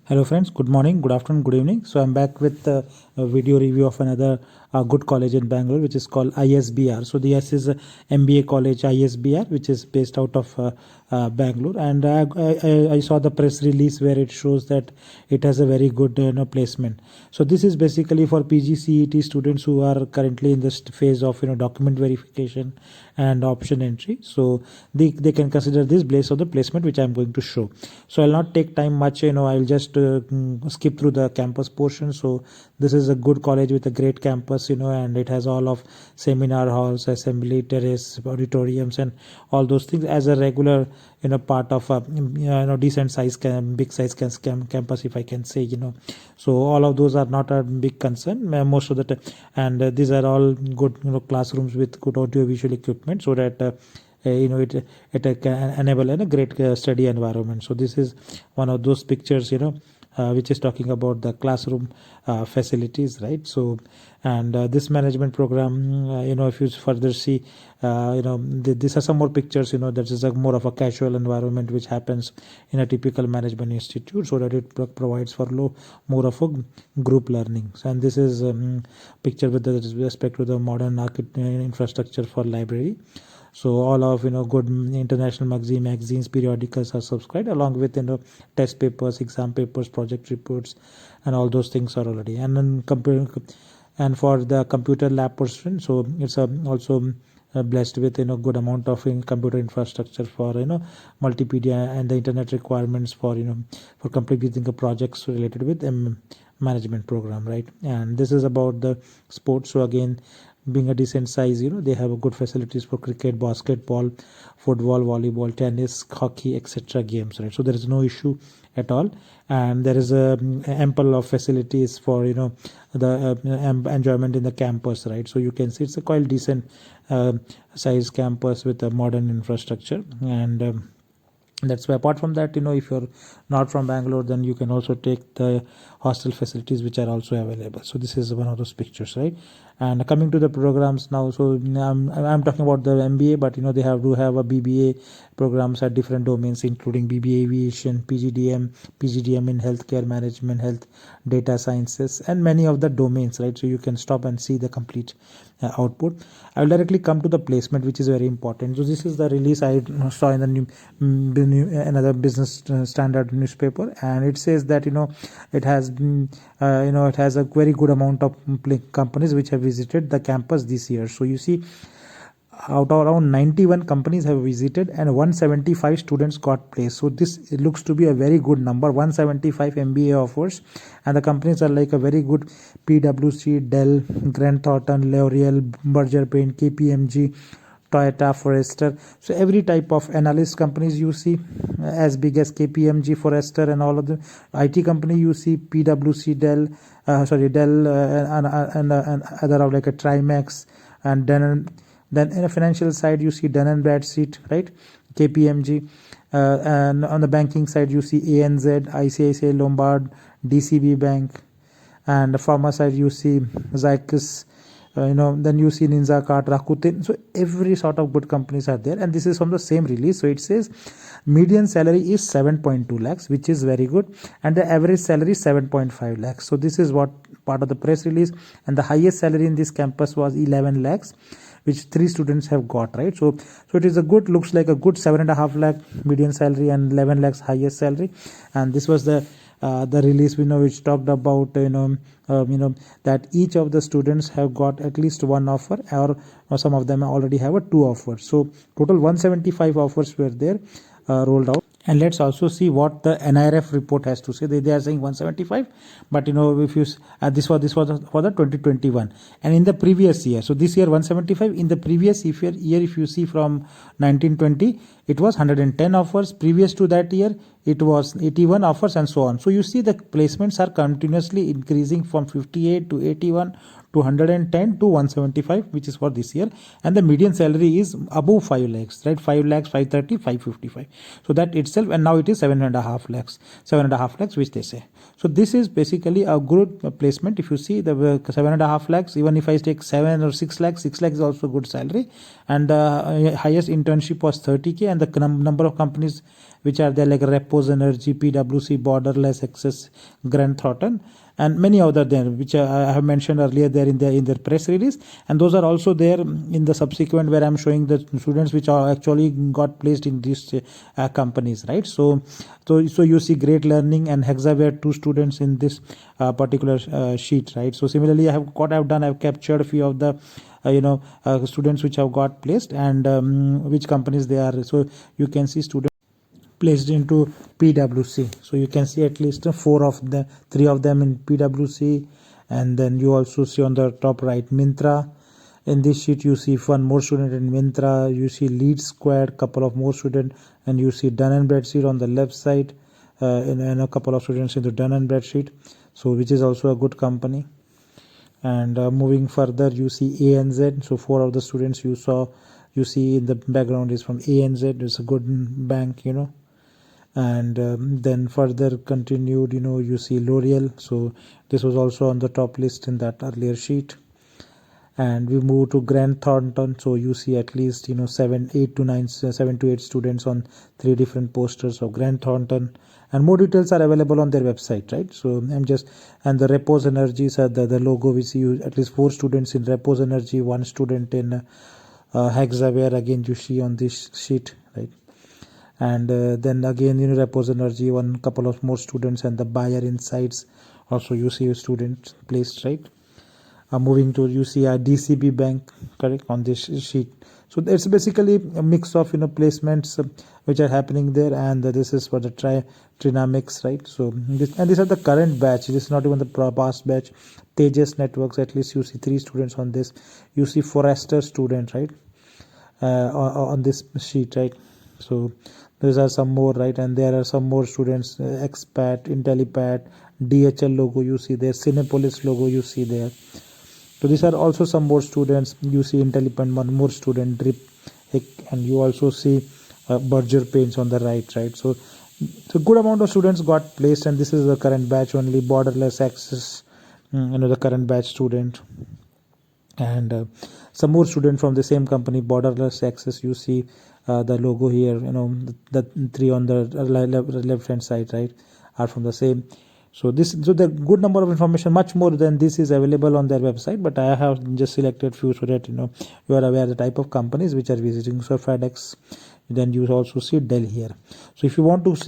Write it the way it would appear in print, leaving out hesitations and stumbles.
Hello friends, good morning, good afternoon, good evening. So I'm back with a video review of another good college in Bangalore, which is called ISBR. So this is a MBA college ISBR, which is based out of Bangalore. And I saw the press release where it shows that it has a very good placement. So this is basically for PGCET students who are currently in this phase of document verification and option entry. So they can consider this based on the placement which I'm going to show. So I'll not take time much. I'll just skip through the campus portion. So this is a good college with a great campus, and it has all of seminar halls, assembly terrace, auditoriums, and all those things as a regular part of a decent size big size campus, if I can say. So all of those are not a big concern most of the time, and these are all good classrooms with good audio visual equipment, so that it can enable a great study environment. So this is one of those pictures which is talking about the classroom facilities, right? So and this management program, if you further see, these are some more pictures. That is a more of a casual environment which happens in a typical management institute, so that it provides for more of a group learning. And this is picture with respect to the modern infrastructure for library. So all of good international magazines, periodicals are subscribed, along with test papers, exam papers, project reports, and all those things are already. And then and for the computer lab person, so it's also blessed with good amount of computer infrastructure for multimedia and the internet requirements for for completing the projects related with management program, right? And this is about the sports. So again, being a decent size, they have a good facilities for cricket, basketball, football, volleyball, tennis, hockey, etc. games, right? So there is no issue at all, and there is a ample of facilities for the enjoyment in the campus, right? So you can see it's a quite decent size campus with a modern infrastructure. And that's why, apart from that, if you're not from Bangalore, then you can also take the hostel facilities which are also available. So this is one of those pictures, right? And coming to the programs now, so I'm talking about the MBA, but they do have a BBA programs at different domains, including BBA aviation, PGDM in healthcare management, health data sciences, and many of the domains, right? So you can stop and see the complete output. I will directly come to the placement, which is very important. So this is the release I saw in the another business standard newspaper, and it says that it has it has a very good amount of companies which have visited the campus this year. So you see, out of around 91 companies have visited and 175 students got placed. So this looks to be a very good number, 175 MBA offers, and the companies are like a very good PwC, Dell, Grant Thornton, L'Oreal, Berger Paint, KPMG, Toyota, Forrester. So every type of analyst companies you see, as big as KPMG, Forrester, and all of the IT company you see, PwC, Dell, and other like a Trimax, and then in a financial side you see Dun and Bradstreet, right? KPMG, and on the banking side you see ANZ, ICICI Lombard, DCB Bank, and the pharma side you see Zycus, then you see Ninja-Cart, Rakuten. So every sort of good companies are there, and this is from the same release. So it says median salary is 7.2 lakhs, which is very good, and the average salary is 7.5 lakhs. So this is what part of the press release, and the highest salary in this campus was 11 lakhs, which 3 students have got, right? So it is a good, looks like a good 7.5 lakh median salary and 11 lakhs highest salary. And this was the release which talked about that each of the students have got at least one offer, or some of them already have a 2 offers. So total 175 offers were there rolled out. And let's also see what the NIRF report has to say. They are saying 175, but if you this was for the 2021, and in the previous year, so this year 175, in the previous year if you see from 1920, it was 110 offers. Previous to that year it was 81 offers, and so on. So you see the placements are continuously increasing from 58 to 81 to 110 to 175, which is for this year. And the median salary is above 5 lakhs, right? 5 lakhs, 530, 555. So that itself, and now it is 7.5 lakhs, which they say. So this is basically a good placement. If you see the 7.5 lakhs, even if I take 7 or 6 lakhs, 6 lakhs is also good salary, and the highest internship was 30K, and the number of companies which are there like Repos Energy, PwC, Borderless Access, Grant Thornton, and many other there, which I have mentioned earlier there in their press release, and those are also there in the subsequent where I'm showing the students which are actually got placed in these companies, right? So you see Great Learning and Hexaware, 2 students in this particular sheet, right? So similarly, I've captured a few of the students which have got placed, and which companies they are. So you can see students placed into PwC. So you can see at least 3 of them in PwC, and then you also see on the top right Myntra. In this sheet you see one more student in Myntra, you see Lead Squared, couple of more students, and you see Dun & Bradstreet on the left side, and a couple of students in the Dun & Bradstreet, so which is also a good company. And moving further, you see ANZ. So 4 of the students you see in the background is from ANZ. It's a good bank, and then further continued, you see L'Oreal. So this was also on the top list in that earlier sheet. And we move to Grant Thornton. So you see at least 7 to 8 students on 3 different posters of Grant Thornton, and more details are available on their website, right? So and the Repos Energies are the logo. We see at least 4 students in Repos Energy, 1 student in Hexaware, again you see on this sheet, right? And then again Repos Energy, one couple of more students, and the Buyer Insights also you see a student placed, right? Moving to you see a DCB Bank, correct, on this sheet. So it's basically a mix of placements which are happening there, and this is for the Trinamics, right? So these are the current batch. This is not even the past batch. Tejas Networks, at least you see 3 students on this. You see Forrester student, right, on this sheet, right? So these are some more, right? And there are some more students, Expat, Intellipat, DHL logo you see there, Cinepolis logo you see there. So these are also some more students. You see Intellipat, one more student, Drip, and you also see Berger Paints on the right. So good amount of students got placed, and this is the current batch only. Borderless Access, the current batch student, and some more students from the same company, Borderless Access. You see the logo here, the 3 on the left hand side, right, are from the same. So the good number of information, much more than this, is available on their website, but I have just selected few so that you are aware the type of companies which are visiting. So FedEx, then you also see Dell here. So if you want to see